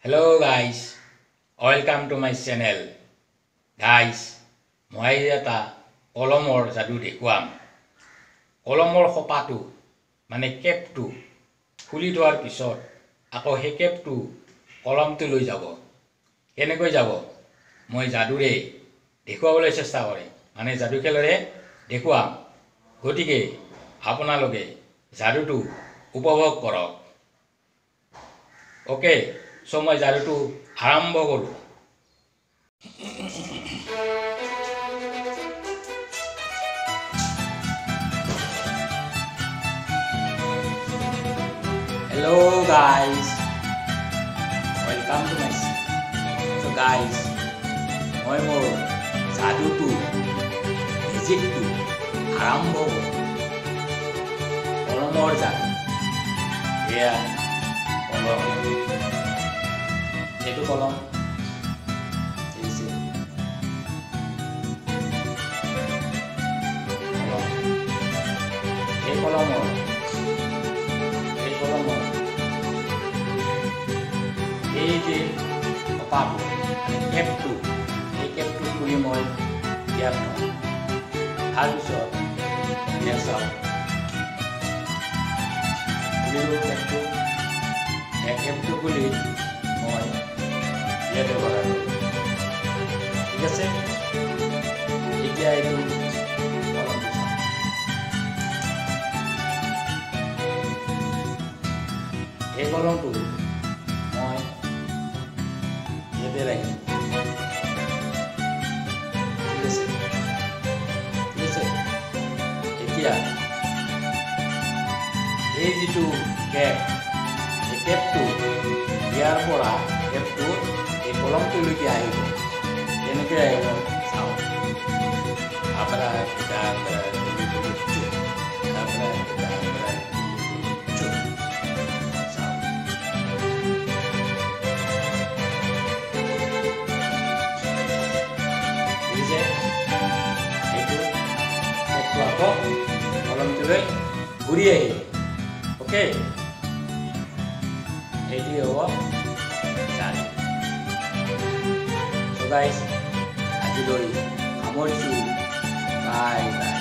Hello guys, welcome to my channel. Guys, মই এটা কলমৰ যাদু দেখুৱাম। কলমৰ খপাটো মানে কেপটো খুলি থোৱাৰ পিছত আকৌ সেই কেপটো কলমটো লৈ যাব। কেনেকৈ যাব? মই যাদুৰে দেখুৱাবলৈ চেষ্টা কৰিম। মানে যাদু খেলৰে দেখুৱাম। গতিকে আপোনালোকে যাদুটো উপভোগ কৰক। ওকে, সো মই যাদুটো আৰম্ভ কৰোঁ। Hello guys, welcome to my channel. So guys, মই মোৰ যাদুটো মেজিকটো আৰম্ভ কৰোঁ। কলমৰ যাদু এয়া কলম, এইটো কলম এই কলমৰ এই যে কপাটো কেপটো এই কেপটো খুলি মই ইয়াত থওঁ। তাৰপিছত ইয়াত চাওঁ কেপটো কেপটো খুলি মই ইয়াতে ভৰাই দিওঁ। ঠিক আছে, এতিয়া এইটো কলমটো চাওঁ। এই কলমটো মই ইয়াতে ৰাখিম। ঠিক আছে, ঠিক আছে। এতিয়া এই যিটো কেপ, এই কেপটো ইয়াৰ পৰা কেপটো এই কলমটোলৈকে আহিব। কেনেকৈ আহিব চাওঁ। আকৌ কলমটোলৈ ঘূৰি আহিব। অ'কে, এইটোৱে হ'ব যাদু। চ' গাইজ, আজিলৈ সামৰিছোঁ। Bye bye.